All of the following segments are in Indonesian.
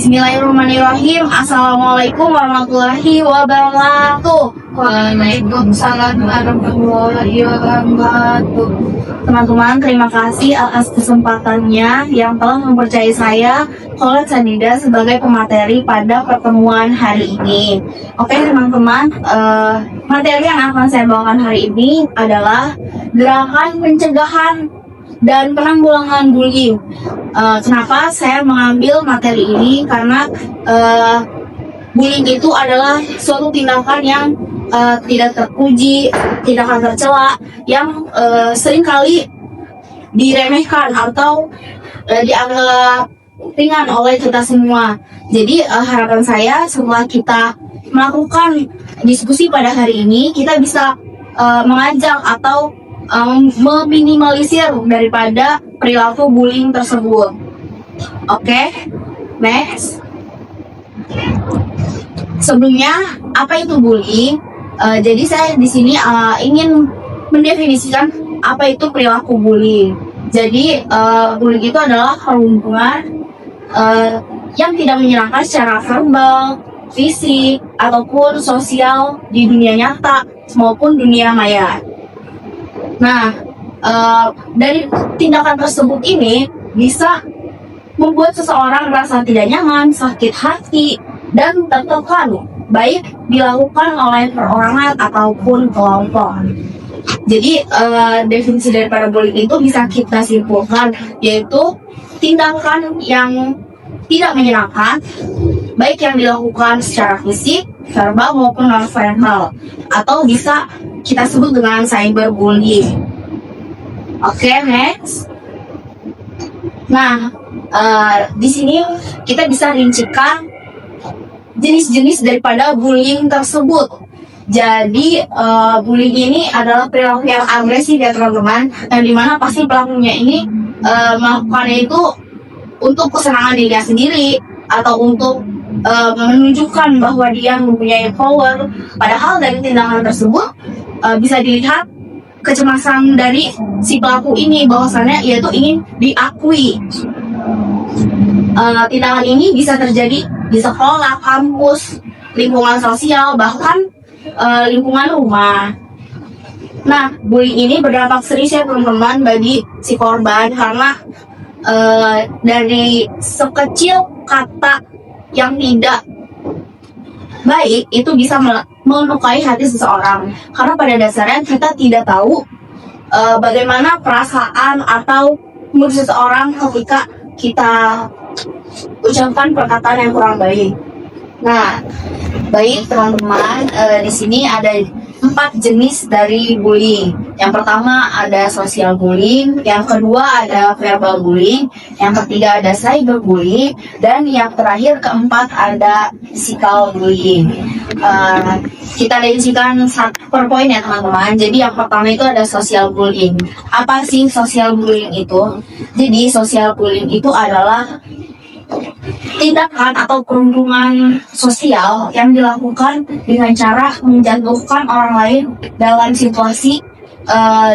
Bismillahirrahmanirrahim. Assalamualaikum warahmatullahi wabarakatuh. Waalaikumsalam warahmatullahi wabarakatuh. Teman-teman, terima kasih atas kesempatannya yang telah mempercayai saya, Kholat Sanida, sebagai pemateri pada pertemuan hari ini. Oke teman-teman, materi yang akan saya bawakan hari ini adalah gerakan pencegahan dan penanggulangan bullying. Kenapa saya mengambil materi ini? Karena bullying itu adalah suatu tindakan yang tidak terpuji, tindakan tercela, yang seringkali diremehkan atau dianggap ringan oleh kita semua. Jadi harapan saya setelah kita melakukan diskusi pada hari ini, kita bisa mengajak atau meminimalisir daripada perilaku bullying tersebut. Oke, next. Sebelumnya, apa itu bullying? Jadi saya di sini ingin mendefinisikan apa itu perilaku bullying. Jadi bullying itu adalah hubungan yang tidak menyenangkan secara verbal, fisik, ataupun sosial di dunia nyata maupun dunia maya. Nah, dari tindakan tersebut ini bisa membuat seseorang merasa tidak nyaman, sakit hati, dan tertekan, baik dilakukan oleh perorangan ataupun kelompok. Jadi, definisi daripada bullying itu bisa kita simpulkan, yaitu tindakan yang tidak menyenangkan, baik yang dilakukan secara fisik, verbal maupun non-verbal, atau bisa kita sebut dengan cyberbullying. Oke, next. Nah, di sini kita bisa rincikan jenis-jenis daripada bullying tersebut. Jadi, bullying ini adalah perilaku yang agresif ya teman-teman, yang dimana pasti pelakunya ini melakukannya itu untuk kesenangan dirinya sendiri atau untuk menunjukkan bahwa dia mempunyai power. Padahal dari tindakan tersebut bisa dilihat kecemasan dari si pelaku ini bahwasannya ia tuh ingin diakui. Tindakan ini bisa terjadi di sekolah, kampus, lingkungan sosial, bahkan lingkungan rumah. Nah, bullying ini berdampak serius ya teman-teman bagi si korban, karena dari sekecil kata yang tidak baik itu bisa melukai hati seseorang, karena pada dasarnya kita tidak tahu bagaimana perasaan atau mood seseorang ketika kita ucapkan perkataan yang kurang baik. Nah, baik teman-teman, di sini ada 4 jenis dari bullying. Yang pertama ada social bullying, yang kedua ada verbal bullying, yang ketiga ada cyberbullying, dan yang terakhir keempat ada physical bullying. Kita rincikan per poin ya teman-teman. Jadi yang pertama itu ada social bullying. Apa sih social bullying itu? Jadi social bullying itu adalah tindakan atau perundungan sosial yang dilakukan dengan cara menjatuhkan orang lain dalam situasi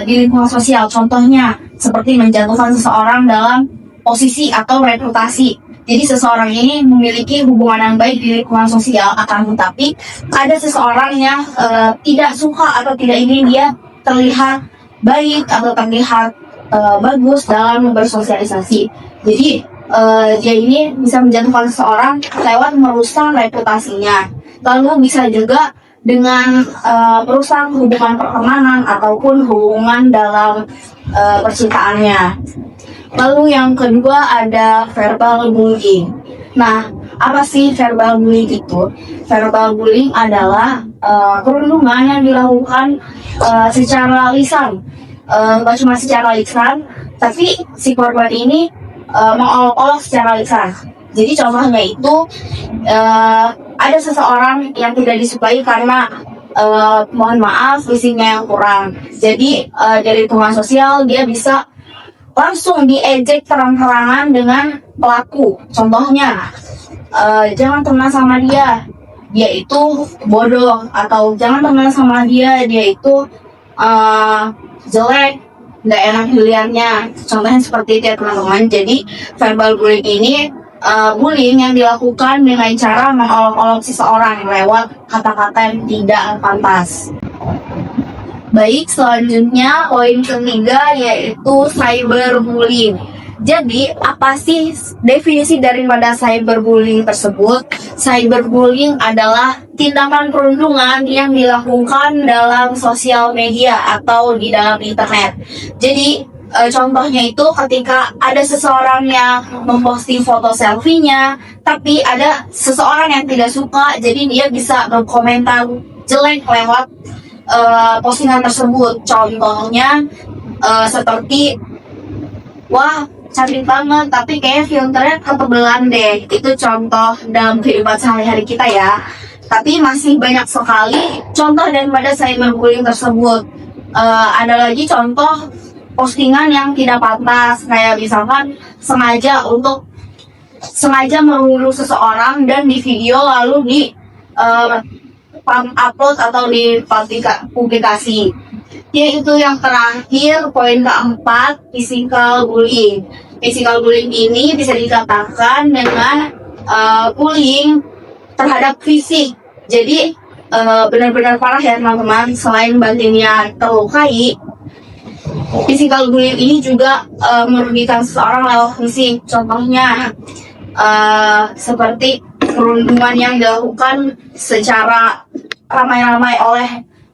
di lingkungan sosial. Contohnya seperti menjatuhkan seseorang dalam posisi atau reputasi. Jadi seseorang ini memiliki hubungan yang baik di lingkungan sosial, akan tetapi ada seseorang yang tidak suka atau tidak ingin dia terlihat baik atau terlihat bagus dalam bersosialisasi. Jadi dia ini bisa menjatuhkan seseorang lewat merusak reputasinya. Lalu bisa juga dengan merusak hubungan pertemanan ataupun hubungan dalam percintaannya. Lalu yang kedua ada verbal bullying. Nah, apa sih verbal bullying itu? Verbal bullying adalah perundungan yang dilakukan secara lisan. Gak cuma secara lisan, tapi si korban ini mengolok-olok secara lisan. Jadi contohnya itu ada seseorang yang tidak disukai karena mohon maaf fisiknya yang kurang. Jadi dari lingkungan sosial dia bisa langsung diejek terang-terangan dengan pelaku. Contohnya jangan teman sama dia itu bodoh, atau jangan teman sama dia itu jelek, nggak enak dilihatnya. Contohnya seperti itu ya teman-teman. Jadi verbal bullying ini bullying yang dilakukan dengan cara mengolok-olok seseorang lewat kata-kata yang tidak pantas. Baik, selanjutnya poin ketiga yaitu cyberbullying. Jadi, apa sih definisi daripada cyberbullying tersebut? Cyberbullying adalah tindakan perundungan yang dilakukan dalam sosial media atau di dalam internet. Jadi, contohnya itu ketika ada seseorang yang memposting foto selfie-nya, tapi ada seseorang yang tidak suka, jadi dia bisa berkomentar jelek lewat postingan tersebut. Contohnya seperti, wah cantik banget tapi kayak filternya ketebelan deh. Itu contoh dalam kehidupan sehari-hari kita ya. Tapi masih banyak sekali contoh daripada cyberbullying tersebut. Ada lagi contoh postingan yang tidak pantas, kayak misalkan sengaja membunuh seseorang dan di video lalu di upload atau di publikasi. Yaitu yang terakhir, poin keempat, physical bullying. Physical bullying ini bisa dikatakan dengan bullying terhadap fisik. Jadi benar-benar parah ya teman-teman. Selain batinnya terlukai, physical bullying ini juga merugikan seseorang lewat fisik. Contohnya seperti perundungan yang dilakukan secara ramai-ramai oleh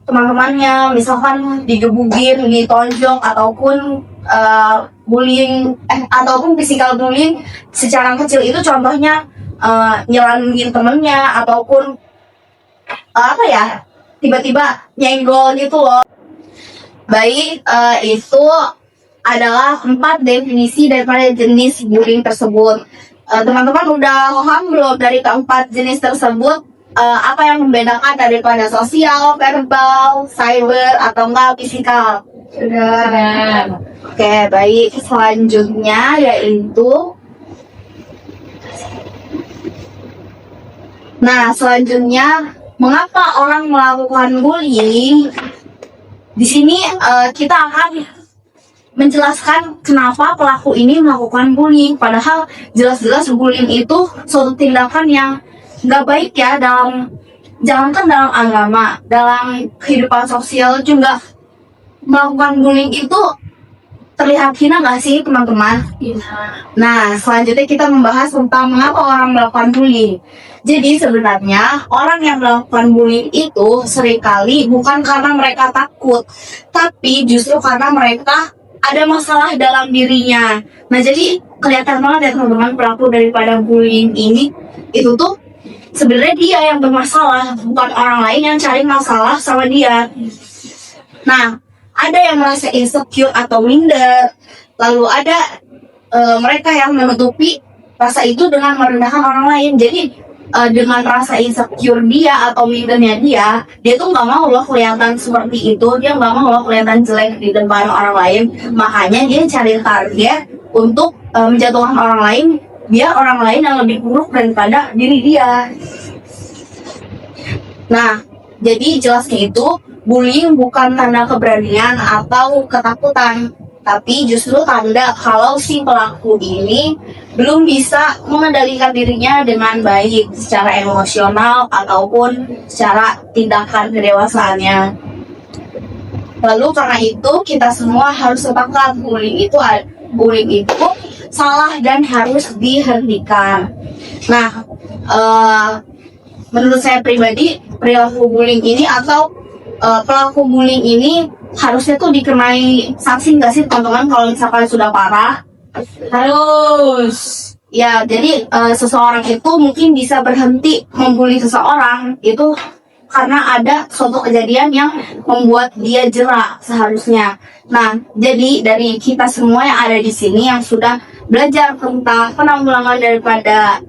teman-temannya, misalkan digebukin, ditonjok, ataupun bullying ataupun physical bullying secara kecil itu contohnya nyelamatin temennya ataupun tiba-tiba nyenggol gitu loh. Baik, itu adalah 4 definisi daripada jenis bullying tersebut. Teman-teman udah paham belum dari keempat jenis tersebut? Apa yang membedakan daripada sosial, verbal, cyber, atau enggak fisikal? Sudah. Oke, baik. Selanjutnya yaitu mengapa orang melakukan bullying? Di sini kita akan menjelaskan kenapa pelaku ini melakukan bullying. Padahal jelas-jelas bullying itu suatu tindakan yang nggak baik ya, jangankan dalam agama, dalam kehidupan sosial juga melakukan bullying itu terlihat hina nggak sih teman-teman? Nah, selanjutnya kita membahas tentang mengapa orang melakukan bullying. Jadi sebenarnya orang yang melakukan bullying itu seringkali bukan karena mereka takut, tapi justru karena mereka ada masalah dalam dirinya. Nah, jadi kelihatan banget ya teman-teman, pelaku daripada bullying ini itu tuh sebenarnya dia yang bermasalah, bukan orang lain yang cari masalah sama dia. Nah, ada yang merasa insecure atau minder, lalu ada mereka yang menutupi rasa itu dengan merendahkan orang lain. Jadi dengan rasa insecure dia atau mindernya dia tuh nggak mau loh kelihatan seperti itu, dia nggak mau loh kelihatan jelek di depan orang lain. Makanya dia cari target untuk menjatuhkan orang lain, biar orang lain yang lebih buruk daripada diri dia. Nah, jadi jelasnya itu bullying bukan tanda keberanian atau ketakutan, tapi justru tanda kalau si pelaku ini belum bisa mengendalikan dirinya dengan baik secara emosional ataupun secara tindakan kedewasaannya. Lalu karena itu kita semua harus sepakat bullying itu salah dan harus dihentikan. Nah, menurut saya pribadi, perilaku bullying ini atau pelaku bullying ini harusnya tuh dikenai sanksi nggak sih teman-teman kalau misalkan sudah parah? Harus. Ya, jadi seseorang itu mungkin bisa berhenti membuli seseorang itu karena ada suatu kejadian yang membuat dia jera seharusnya. Nah, jadi dari kita semua yang ada di sini yang sudah belajar tentang penanggulangan daripada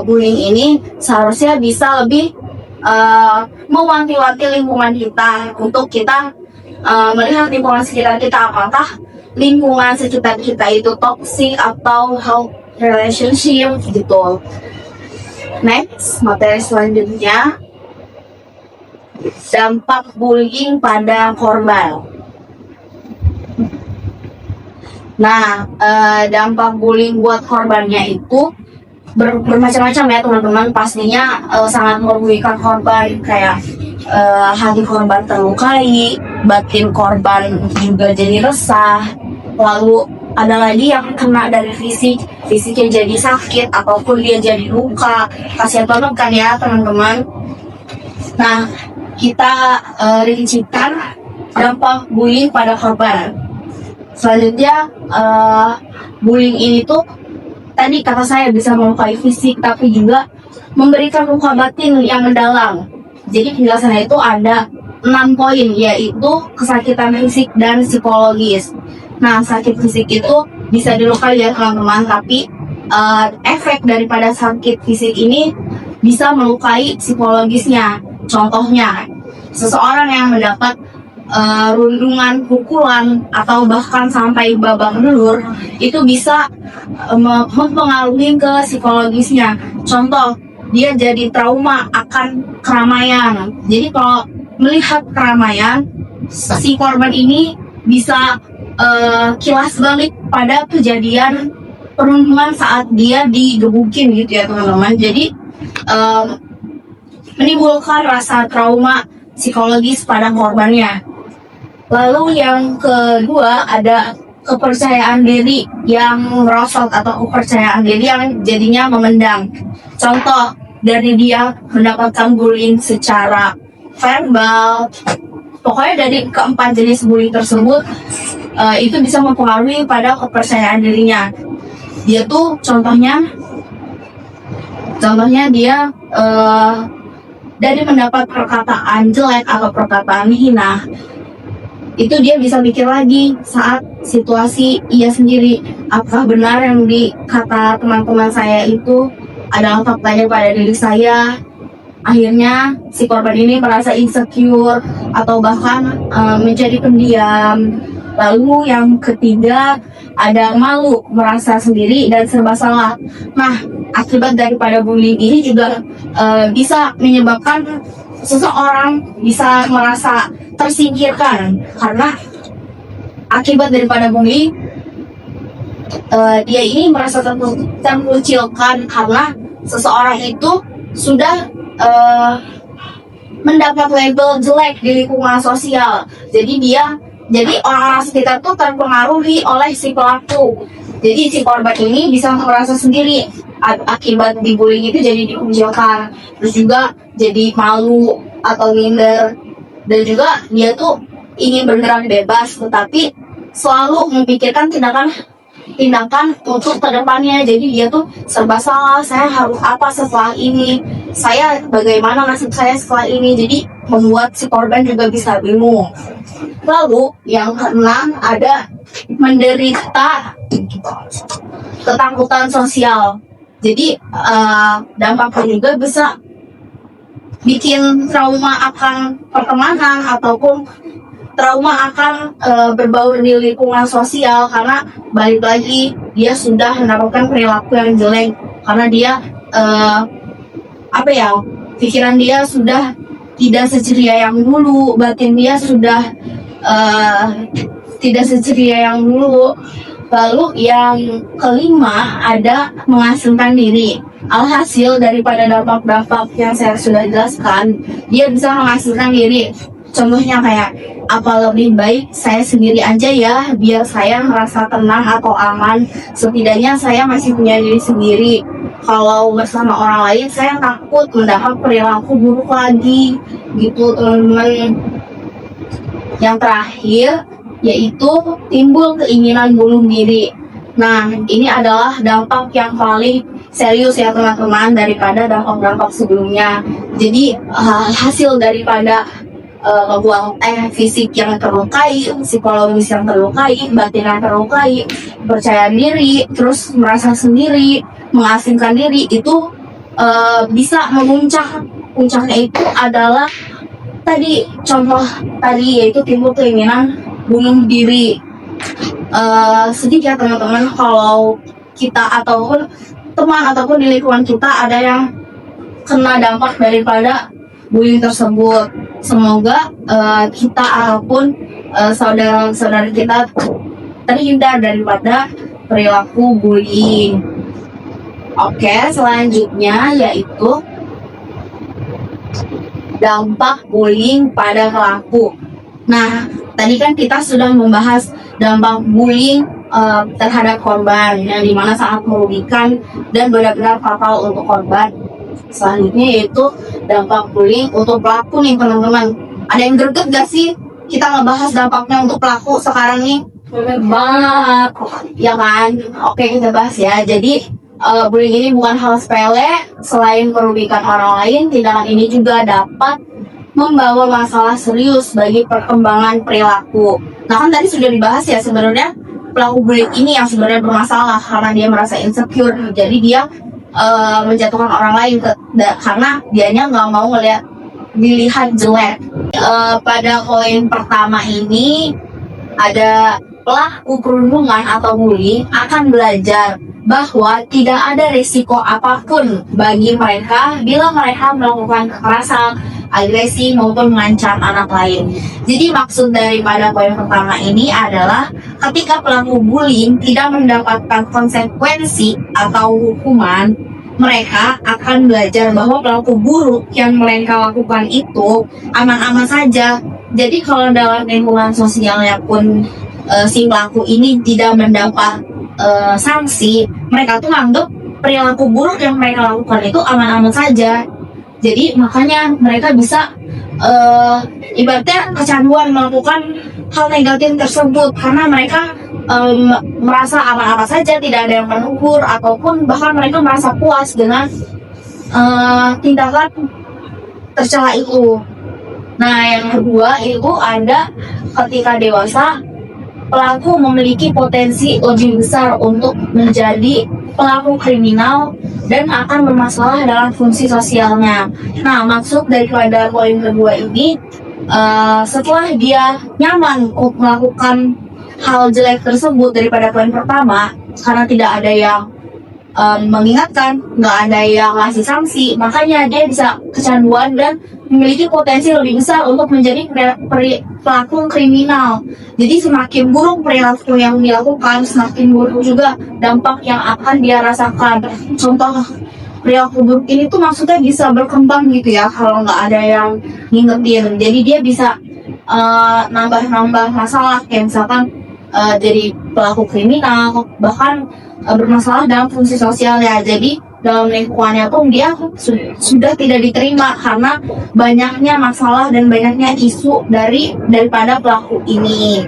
bullying ini, seharusnya bisa lebih mewanti-wanti lingkungan kita untuk kita melihat lingkungan sekitar kita, apakah lingkungan sekitar kita itu toxic atau health relationship gitu. Next, materi selanjutnya, dampak bullying pada korban. Nah, dampak bullying buat korbannya itu bermacam-macam ya teman-teman. Pastinya sangat merugikan korban, kayak hati korban terlukai, batin korban juga jadi resah. Lalu ada lagi yang kena dari fisiknya jadi sakit ataupun dia jadi luka. Kasihan banget kan ya teman-teman. Nah, kita rincikan dampak bullying pada korban. Selanjutnya, bullying ini tuh tadi kata saya bisa melukai fisik, tapi juga memberikan luka batin yang mendalam. Jadi penjelasannya itu ada 6 poin, yaitu kesakitan fisik dan psikologis. Nah, sakit fisik itu bisa dilukai ya teman-teman, tapi efek daripada sakit fisik ini bisa melukai psikologisnya. Contohnya, seseorang yang mendapat rundungan, pukulan, atau bahkan sampai babak belur, itu bisa mempengaruhi ke psikologisnya. Contoh, dia jadi trauma akan keramaian. Jadi kalau melihat keramaian, si korban ini bisa kilas balik pada kejadian perundungan saat dia digebukin gitu ya teman-teman. Jadi menimbulkan rasa trauma psikologis pada korbannya. Lalu yang kedua ada kepercayaan diri yang merosot atau kepercayaan diri yang jadinya memendam. Contoh dari dia mendapatkan bullying secara verbal. Pokoknya dari keempat jenis bullying tersebut itu bisa mempengaruhi pada kepercayaan dirinya. Dia tuh contohnya dia dari mendapat perkataan jelek atau perkataan hina, itu dia bisa mikir lagi saat situasi ia sendiri, apakah benar yang dikata teman-teman saya itu adalah faktanya pada diri saya. Akhirnya si korban ini merasa insecure atau bahkan menjadi pendiam. Lalu yang ketiga ada malu, merasa sendiri dan serba salah. Nah, akibat daripada bullying ini juga bisa menyebabkan seseorang bisa merasa tersingkirkan, karena akibat daripada bullying dia ini merasa terkucilkan karena seseorang itu sudah mendapat label jelek di lingkungan sosial. Jadi orang-orang sekitar tuh terpengaruhi oleh si pelaku. Jadi si korban ini bisa merasa sendiri akibat dibullying itu, jadi dikucilkan, terus juga jadi malu atau minder, dan juga dia tuh ingin bergerak bebas tetapi selalu memikirkan tindakan untuk kedepannya. Jadi dia tuh serba salah, saya harus apa setelah ini, saya bagaimana nasib saya setelah ini. Jadi membuat si korban juga bisa bingung. Lalu yang keenam ada menderita ketakutan sosial. Jadi dampaknya juga bisa bikin trauma akan pertemanan ataupun trauma akan berbaur di lingkungan sosial, karena balik lagi dia sudah mendapatkan perilaku yang jelek, karena dia pikiran dia sudah tidak seceria yang dulu, batin dia sudah tidak seceria yang dulu. Lalu yang kelima ada mengasingkan diri. Alhasil daripada dampak-dampak yang saya sudah jelaskan, dia bisa mengasingkan diri. Contohnya kayak, apa lebih baik saya sendiri aja ya, biar saya merasa tenang atau aman. Setidaknya saya masih punya diri sendiri. Kalau bersama orang lain saya takut mendapat perilaku buruk lagi, gitu teman-teman. Yang terakhir yaitu timbul keinginan bunuh diri. Nah, ini adalah dampak yang paling serius ya teman-teman daripada dampak-dampak sebelumnya. Jadi hasil daripada fisik yang terlukai, psikologis yang terlukai, batin yang terlukai, percaya diri, terus merasa sendiri, mengasingkan diri, itu bisa memuncak. Puncaknya itu adalah yaitu timbul keinginan bunuh diri. Sedih ya teman-teman kalau kita ataupun teman ataupun di lingkungan kita ada yang kena dampak daripada bullying tersebut. Semoga kita ataupun saudara-saudara kita terhindar daripada perilaku bullying. Oke, selanjutnya yaitu dampak bullying pada pelaku. Nah, tadi kan kita sudah membahas dampak bullying terhadap korban yang dimana sangat merugikan dan benar-benar fatal untuk korban. Selanjutnya yaitu dampak bullying untuk pelaku nih teman-teman. Ada yang greget gak sih kita ngebahas dampaknya untuk pelaku sekarang nih? Banget, ya kan? Oke, kita bahas ya. Jadi bullying ini bukan hal sepele. Selain merugikan orang lain, tindakan ini juga dapat membawa masalah serius bagi perkembangan perilaku. Nah kan tadi sudah dibahas ya, sebenarnya pelaku bullying ini yang sebenarnya bermasalah karena dia merasa insecure. Jadi dia menjatuhkan orang lain karena dianya nggak mau dilihat jelek. Pada poin pertama ini ada pelaku perundungan atau bullying akan belajar bahwa tidak ada risiko apapun bagi mereka bila mereka melakukan kekerasan, agresi maupun mengancam anak lain. Jadi maksud daripada poin pertama ini adalah ketika pelaku bullying tidak mendapatkan konsekuensi atau hukuman, mereka akan belajar bahwa pelaku buruk yang mereka lakukan itu aman-aman saja. Jadi kalau dalam lingkungan sosialnya pun si pelaku ini tidak mendapat sanksi, mereka tuh anggap perilaku buruk yang mereka lakukan itu aman-aman saja. Jadi makanya mereka bisa ibaratnya kecanduan melakukan hal negatif tersebut karena mereka merasa aman-aman saja, tidak ada yang menegur ataupun bahkan mereka merasa puas dengan tindakan tercela itu. Nah yang kedua itu ada ketika dewasa pelaku memiliki potensi lebih besar untuk menjadi pelaku kriminal dan akan bermasalah dalam fungsi sosialnya. Nah, maksud daripada poin kedua ini, setelah dia nyaman untuk melakukan hal jelek tersebut daripada poin pertama, karena tidak ada yang mengingatkan, nggak ada yang ngasih sanksi, makanya dia bisa kecanduan dan memiliki potensi lebih besar untuk menjadi pelaku kriminal. Jadi semakin buruk perilaku yang dilakukan, semakin buruk juga dampak yang akan dia rasakan. Contoh perilaku buruk ini tuh maksudnya bisa berkembang gitu ya kalau nggak ada yang ngingetin. Jadi dia bisa nambah-nambah masalah kayak misalkan jadi pelaku kriminal, bahkan bermasalah dalam fungsi sosialnya. Jadi dalam lingkungannya pun dia sudah tidak diterima karena banyaknya masalah dan banyaknya isu daripada pelaku ini.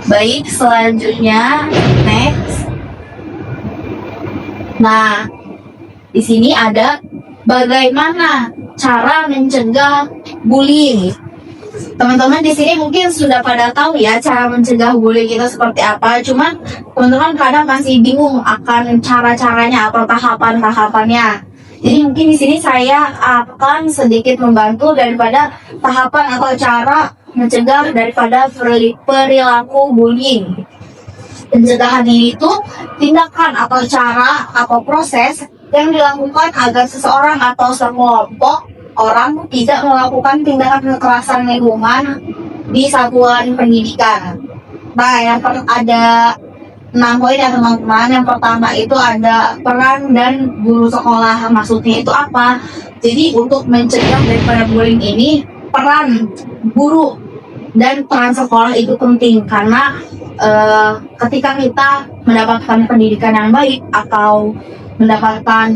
Baik, selanjutnya next. Nah, di sini ada bagaimana cara mencegah bullying. Teman-teman di sini mungkin sudah pada tahu ya cara mencegah bullying itu seperti apa. Cuman teman-teman kadang masih bingung akan cara-caranya atau tahapan-tahapannya. Jadi mungkin di sini saya akan sedikit membantu daripada tahapan atau cara mencegah daripada perilaku bullying. Pencegahan ini itu tindakan atau cara atau proses yang dilakukan agar seseorang atau sekelompok orang tidak melakukan tindakan kekerasan lingkungan di satuan pendidikan. Nah, ada 6 poin ya teman-teman. Yang pertama itu ada peran dan guru sekolah. Maksudnya itu apa? Jadi untuk mencegah daripada bullying ini, peran guru dan peran sekolah itu penting karena ketika kita mendapatkan pendidikan yang baik atau mendapatkan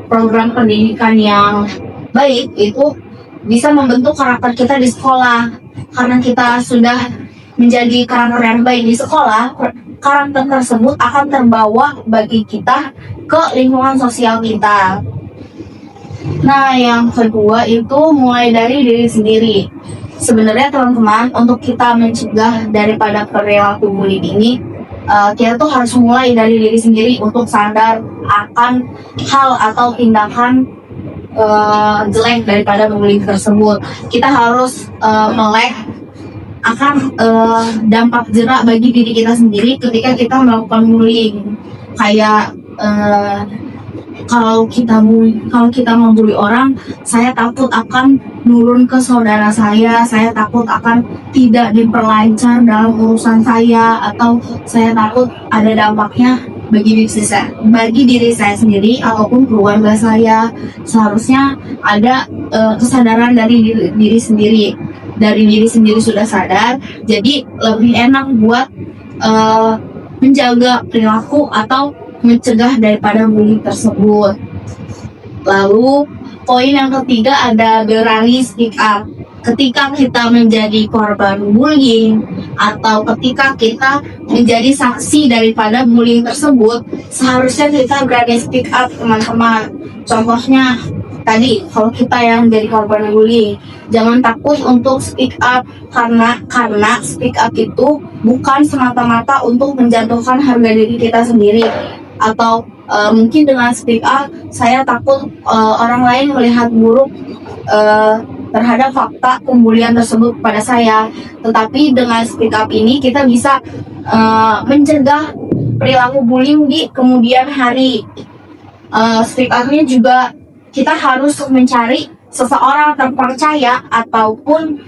program pendidikan yang baik itu bisa membentuk karakter kita di sekolah. Karena kita sudah menjadi karakter yang baik di sekolah, karakter tersebut akan terbawa bagi kita ke lingkungan sosial kita. Nah, yang kedua itu mulai dari diri sendiri. Sebenarnya teman-teman, untuk kita mencegah daripada perilaku bullying ini, kita tuh harus mulai dari diri sendiri untuk sadar akan hal atau tindakan jelek daripada bullying tersebut. Kita harus melek akan dampak jerak bagi diri kita sendiri ketika kita melakukan bullying. Kayak kalau kita membuli orang, saya takut akan nurun ke saudara saya takut akan tidak diperlancar dalam urusan saya, atau saya takut ada dampaknya bagi diri saya sendiri ataupun keluarga saya. Seharusnya ada kesadaran dari diri sendiri. Dari diri sendiri sudah sadar, jadi lebih enak buat menjaga perilaku atau mencegah daripada bullying tersebut. Lalu poin yang ketiga ada berani speak up. Ketika kita menjadi korban bullying atau ketika kita menjadi saksi daripada bullying tersebut, seharusnya kita berani speak up, teman-teman. Contohnya tadi, kalau kita yang menjadi korban bullying, jangan takut untuk speak up karena speak up itu bukan semata-mata untuk menjatuhkan harga diri kita sendiri. Atau mungkin dengan speak up saya takut orang lain melihat buruk terhadap fakta pembulian tersebut pada saya. Tetapi dengan speak up ini kita bisa mencegah perilaku bullying di kemudian hari. Speak up-nya juga kita harus mencari seseorang terpercaya ataupun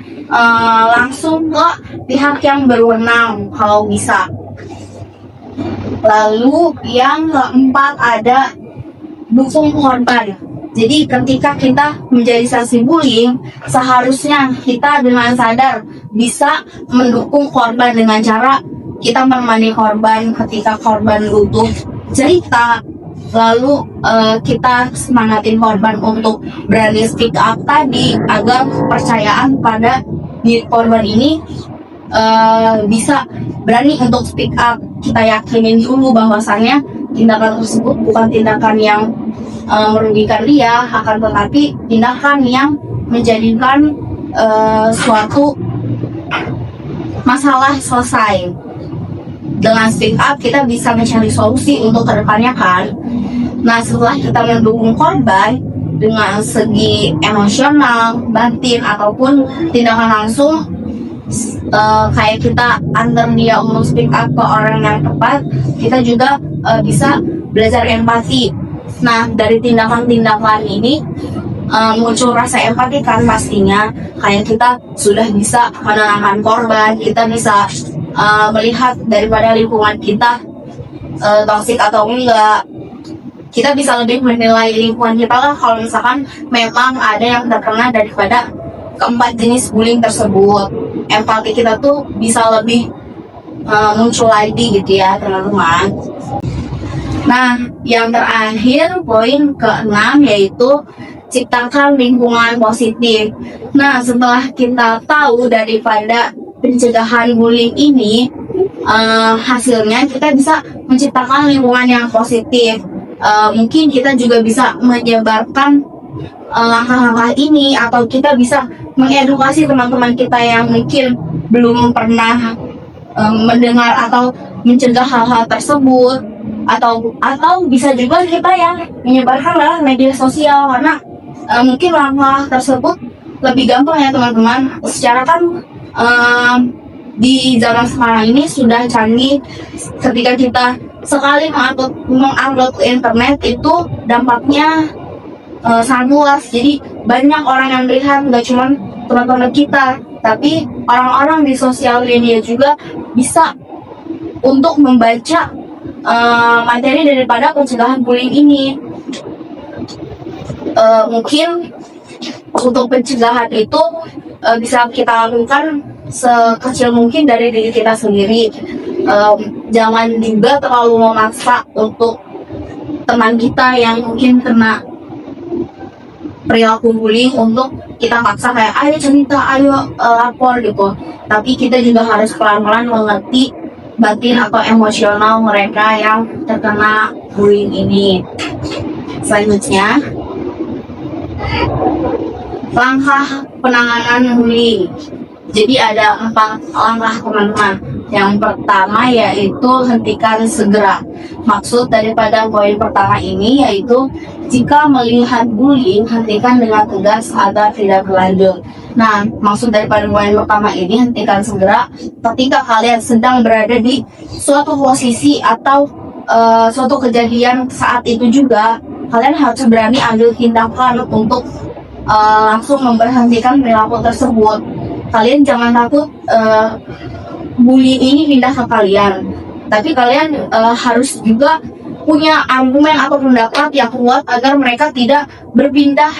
langsung ke pihak yang berwenang kalau bisa. Lalu yang keempat ada dukung korban. Jadi ketika kita menjadi saksi bullying, seharusnya kita dengan sadar bisa mendukung korban dengan cara kita menemani korban ketika korban butuh cerita. Lalu kita semangatin korban untuk berani speak up tadi agar kepercayaan pada diri korban ini bisa berani untuk speak up. Kita yakinin dulu bahwasannya tindakan tersebut bukan tindakan yang merugikan dia, akan tetapi tindakan yang menjadikan suatu masalah selesai. Dengan speak up kita bisa mencari solusi untuk kedepannya kan. Nah, setelah kita mendukung korban dengan segi emosional, batin ataupun tindakan langsung, kayak kita antar dia untuk speak up ke orang yang tepat, kita juga bisa belajar empati. Nah, dari tindakan-tindakan ini muncul rasa empati kan pastinya. Kayak kita sudah bisa menenangkan korban, kita bisa melihat daripada lingkungan kita toksik atau enggak. Kita bisa lebih menilai lingkungan kita lah kalau misalkan memang ada yang terkena daripada keempat jenis bullying tersebut. Empati kita tuh bisa lebih muncul lagi gitu ya teman-teman. Nah, yang terakhir poin ke-6 yaitu ciptakan lingkungan positif. Nah, setelah kita tahu daripada pencegahan bullying ini, hasilnya kita bisa menciptakan lingkungan yang positif. Mungkin kita juga bisa menyebarkan langkah-langkah ini, atau kita bisa mengedukasi teman-teman kita yang mungkin belum pernah mendengar atau mencegah hal-hal tersebut, atau bisa juga kita yang menyebarkan lewat media sosial, karena mungkin langkah tersebut lebih gampang ya teman-teman. Secara kan di zaman sekarang ini sudah canggih, ketika kita sekali mengupload ke internet itu dampaknya sangat luas. Jadi banyak orang yang melihat, nggak cuma teman-teman kita, tapi orang-orang di sosial media juga bisa untuk membaca materi daripada pencegahan bullying ini. Mungkin untuk pencegahan itu bisa kita lakukan sekecil mungkin dari diri kita sendiri. Jangan juga terlalu memaksa untuk teman kita yang mungkin kena perilaku bullying untuk kita maksa kayak ayo cerita, ayo lapor gitu. Tapi kita juga harus pelan-pelan mengerti batin atau emosional mereka yang terkena bullying ini. Selanjutnya, langkah penanganan bullying. Jadi ada 4 langkah teman-teman. Yang pertama yaitu hentikan segera. Maksud daripada poin pertama ini yaitu jika melihat bullying, hentikan dengan tegas agar tidak berlanjut. Nah, maksud daripada poin pertama ini, hentikan segera, ketika kalian sedang berada di suatu posisi atau suatu kejadian saat itu juga, kalian harus berani ambil tindakan untuk langsung memberhentikan perilaku tersebut. Kalian jangan takut bullying ini pindah ke kalian. Tapi kalian harus juga punya argumen atau pendapat yang kuat agar mereka tidak berpindah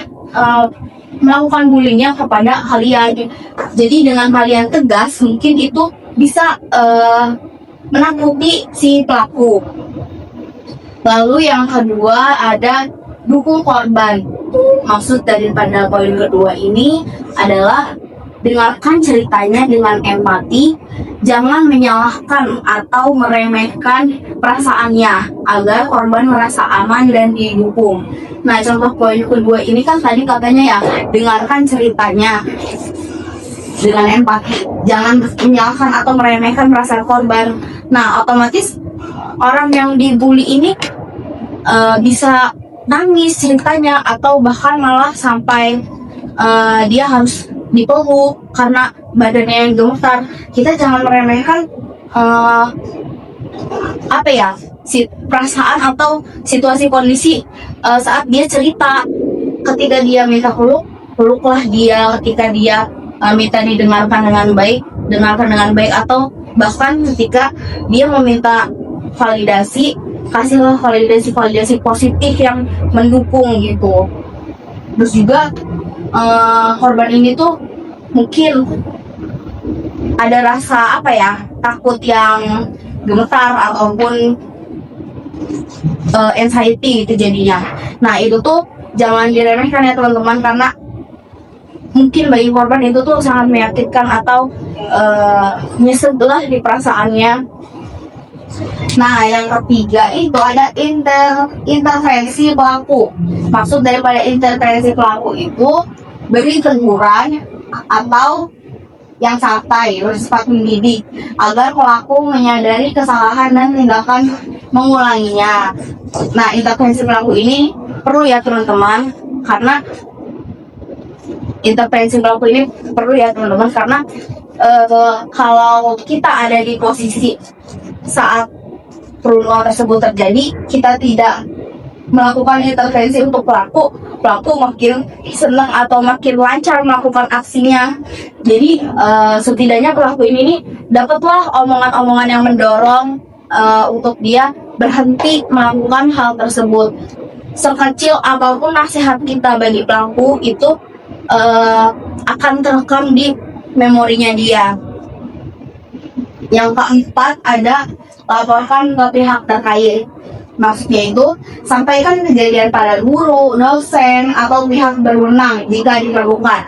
melakukan bullyingnya kepada kalian. Jadi dengan kalian tegas, mungkin itu bisa menakuti si pelaku. Lalu yang kedua ada dukung korban. Maksud daripada poin kedua ini adalah dengarkan ceritanya dengan empati, jangan menyalahkan atau meremehkan perasaannya agar korban merasa aman dan didukung. Nah, contoh poin kedua ini kan tadi katanya ya, dengarkan ceritanya dengan empati, jangan menyalahkan atau meremehkan perasaan korban. Nah, otomatis orang yang dibully ini bisa nangis ceritanya atau bahkan malah sampai dia harus dipeluk karena badannya yang gemetar. Kita jangan meremehkan perasaan atau situasi kondisi saat dia cerita. Ketika dia minta peluklah dia. Ketika dia minta didengarkan dengan baik, dengarkan dengan baik. Atau bahkan ketika dia meminta validasi, kasihlah validasi positif yang mendukung gitu. Terus juga korban ini tuh mungkin ada rasa takut yang gemetar ataupun anxiety gitu jadinya. Nah, itu tuh jangan diremehkan ya teman-teman, karena mungkin bagi korban itu tuh sangat menyakitkan atau nyesetlah di perasaannya. Nah, yang ketiga itu ada intervensi pelaku. Maksud daripada intervensi pelaku itu beri teguran atau yang santai bersifat mendidik agar pelaku menyadari kesalahan dan tindakan mengulanginya. Nah, intervensi pelaku ini perlu ya teman-teman, karena kalau kita ada di posisi saat perundungan tersebut terjadi, kita tidak melakukan intervensi untuk pelaku makin senang atau makin lancar melakukan aksinya. Jadi setidaknya pelaku ini dapatlah omongan-omongan yang mendorong untuk dia berhenti melakukan hal tersebut. Sekecil apapun nasihat kita bagi pelaku itu akan terekam di memorinya dia. Yang keempat ada laporkan ke pihak terkait. Maksudnya itu sampaikan kejadian pada guru, dosen, atau pihak berwenang jika diperlukan,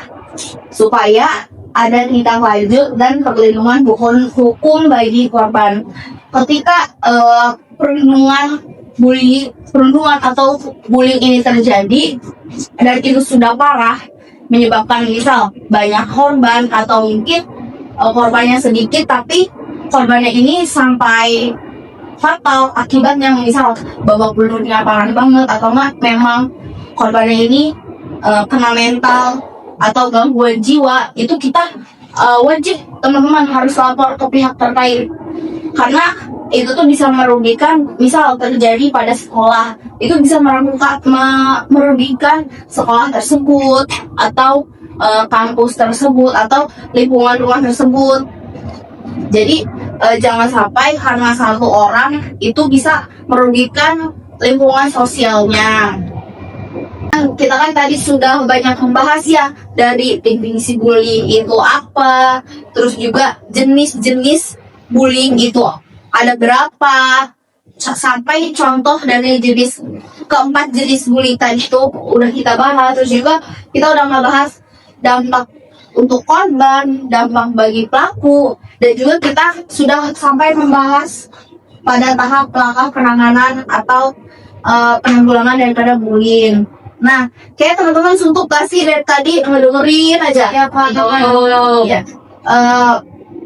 supaya ada tindak lanjut dan perlindungan hukum bagi korban. Ketika perundungan atau bullying ini terjadi dan itu sudah parah, menyebabkan misal banyak korban atau mungkin korbannya sedikit tapi korbannya ini sampai fatal akibatnya, misal babak belurnya parah banget atau memang korbannya ini kena mental atau gangguan jiwa, itu kita wajib teman-teman harus lapor ke pihak terkait, karena itu tuh bisa merugikan. Misal terjadi pada sekolah, itu bisa merugikan sekolah tersebut atau kampus tersebut atau lingkungan rumah tersebut. Jadi jangan sampai karena satu orang itu bisa merugikan lingkungan sosialnya. Kita kan tadi sudah banyak membahas ya, dari definisi bullying itu apa, terus juga jenis-jenis bullying itu ada berapa, sampai contoh dari keempat jenis bullying tadi itu udah kita bahas. Terus juga kita udah ngebahas dampak untuk korban, dampak bagi pelaku, dan juga kita sudah sampai membahas pada tahap langkah penanganan atau penanggulangan daripada bullying. Nah, kayak teman-teman suntuk gak sih dari tadi ngedengerin aja? Ya, Pak. Ya.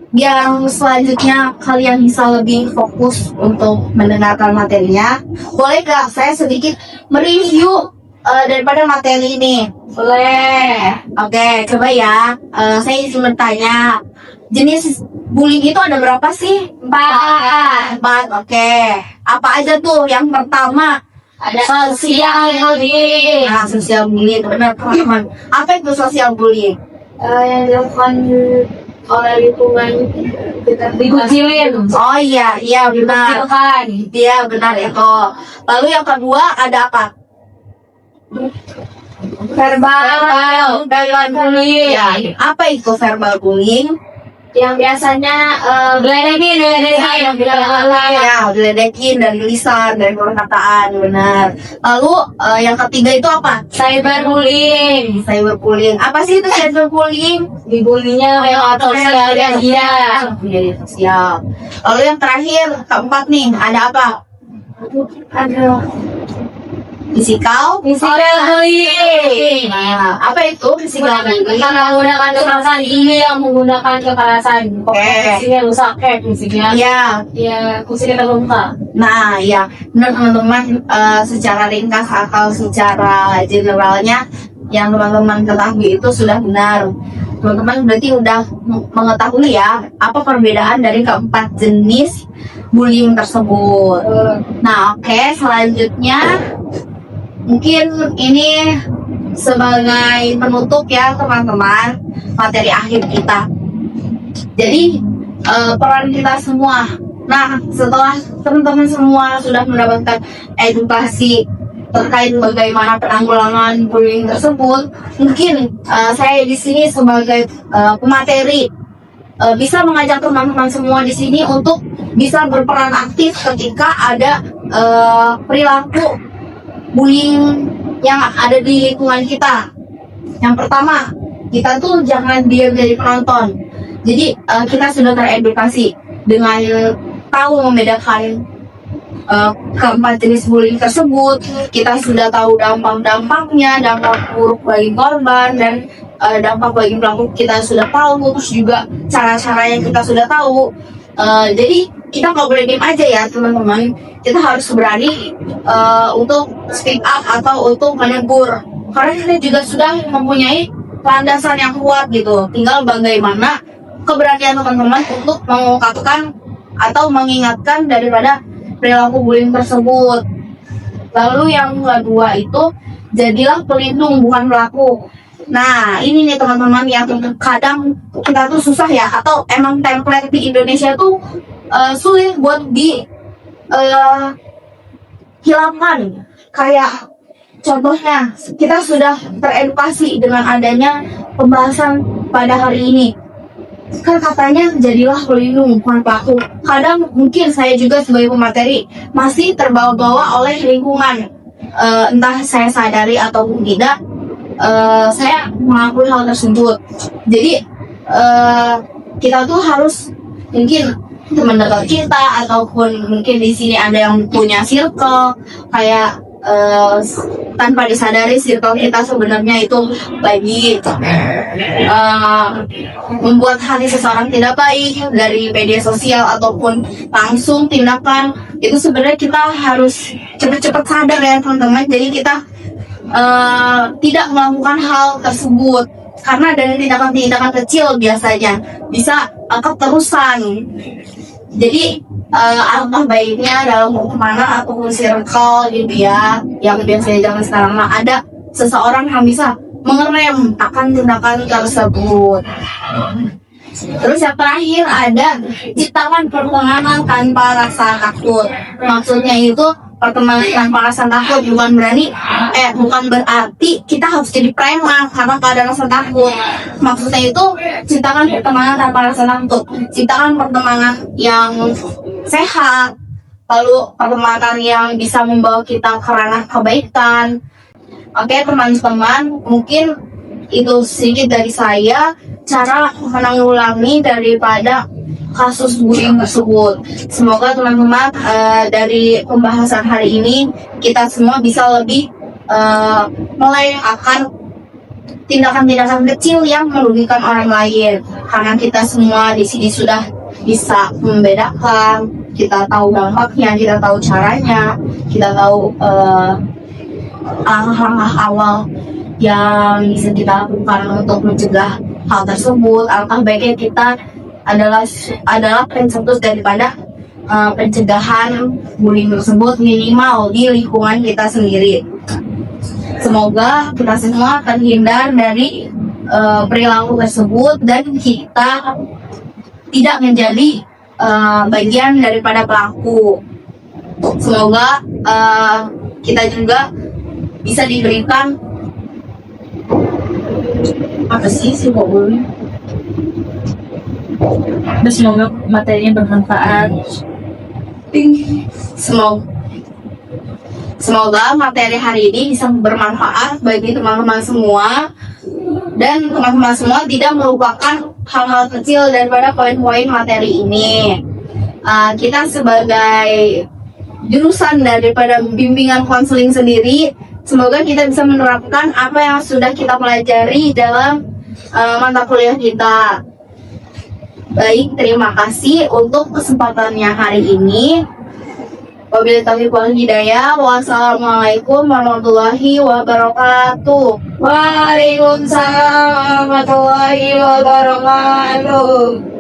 Biar selanjutnya kalian bisa lebih fokus untuk mendengarkan materinya, boleh gak saya sedikit mereview daripada materi ini? Boleh. Oke, coba ya. Saya izin bertanya, jenis bullying itu ada berapa sih? 4. Oke. Apa aja tuh? Yang pertama ada sosial bullying. Nah, sosial bullying benar teman-teman. Apa itu sosial bullying? Yang dilakukan oleh lingkungan kita dikucilin. Oh iya, iya benar. Dikucilkan. Iya benar itu. Lalu yang kedua ada apa? Verbal bullying. Ya, apa itu verbal bullying? Yang biasanya geledekin. Ya, diledekin dari lisan, dari perkataan, benar. Lalu yang ketiga itu apa? Cyberbullying. Cyberbullying. Apa sih itu cyberbullying? Dibulinya lewat sosial media. Media sosial. Lalu yang terakhir, keempat nih, ada apa? Ada Physical bullying. Nah, apa itu physical bullying? Karena menggunakan kekerasan ini yang menggunakan kekerasan. Kucingnya rusak kucingnya. Ya, Ya, kucingnya terluka. nah ya, benar teman-teman, secara ringkas atau secara generalnya yang teman-teman ketahui itu sudah benar. Teman-teman berarti udah mengetahui ya apa perbedaan dari keempat jenis bullying tersebut. Nah, oke, selanjutnya mungkin ini sebagai penutup ya teman-teman materi akhir kita. Jadi peran kita semua. Nah, setelah teman-teman semua sudah mendapatkan edukasi terkait bagaimana penanggulangan bullying tersebut, mungkin saya di sini sebagai pemateri bisa mengajak teman-teman semua di sini untuk bisa berperan aktif ketika ada perilaku bullying yang ada di lingkungan kita. Yang pertama, kita tuh jangan diam jadi penonton. Jadi kita sudah teredukasi dengan tahu membedakan keempat jenis bullying tersebut. Kita sudah tahu dampak-dampaknya, dampak buruk bagi korban dan dampak bagi pelaku kita sudah tahu, terus juga cara-cara yang kita sudah tahu. Jadi kita nggak boleh diam aja ya teman-teman. Kita harus berani untuk speak up atau untuk menegur. Karena kita juga sudah mempunyai landasan yang kuat gitu. Tinggal bagaimana keberanian teman-teman untuk mengungkapkan atau mengingatkan daripada perilaku bullying tersebut. Lalu yang kedua itu jadilah pelindung bukan pelaku. Nah, ini nih teman-teman yang kadang kita tuh susah ya, atau emang template di Indonesia tuh sulit buat hilangkan. Kayak contohnya, kita sudah teredukasi dengan adanya pembahasan pada hari ini. Kan katanya jadilah pelindung bukan pelaku. Kadang mungkin saya juga sebagai pemateri masih terbawa-bawa oleh lingkungan. Entah saya sadari ataupun tidak, saya mengakui hal tersebut. Jadi kita tuh harus mungkin teman dekat kita ataupun mungkin di sini ada yang punya circle kayak tanpa disadari circle kita sebenarnya itu baik, membuat hati seseorang tidak baik dari media sosial ataupun langsung tindakan itu sebenarnya kita harus cepat-cepat sadar ya teman-teman. Jadi kita tidak melakukan hal tersebut karena dari tindakan-tindakan kecil biasanya bisa keterusan. Jadi alangkah baiknya dalam pertemanan ataupun circle gitu ya, yang biasanya zaman sekarang ada seseorang yang bisa mengerem akan tindakan tersebut. Terus yang terakhir ada ciptakan pertemanan tanpa rasa takut. Maksudnya itu pertemanan tanpa rasa takut bukan berarti kita harus jadi preman karena gak ada rasa takut. Maksudnya itu ciptakan pertemanan tanpa rasa takut, ciptakan pertemanan yang sehat, lalu pertemanan yang bisa membawa kita ke ranah kebaikan. Oke teman-teman, mungkin itu sedikit dari saya cara menanggulangi daripada kasus bullying tersebut. Semoga teman-teman dari pembahasan hari ini kita semua bisa lebih mulai akan tindakan-tindakan kecil yang merugikan orang lain. Karena kita semua di sini sudah bisa membedakan, kita tahu dampaknya, kita tahu caranya, kita tahu langkah-langkah awal yang bisa kita lakukan untuk mencegah hal tersebut. Alangkah baiknya kita adalah pencetus daripada pencegahan bullying tersebut minimal di lingkungan kita sendiri. Semoga kita semua terhindar dari perilaku tersebut dan kita tidak menjadi bagian daripada pelaku. Semoga kita juga bisa diberikan apa sih pokoknya. Semoga materinya bermanfaat. Semoga materi hari ini bisa bermanfaat bagi teman-teman semua, dan teman-teman semua tidak melupakan hal-hal kecil daripada poin-poin materi ini. Kita sebagai jurusan daripada bimbingan konseling sendiri, semoga kita bisa menerapkan apa yang sudah kita pelajari dalam mata kuliah kita. Baik, terima kasih untuk kesempatannya hari ini. Wabillahi taufiq wal hidayah. Wassalamualaikum warahmatullahi wabarakatuh. Waalaikumsalam warahmatullahi wabarakatuh.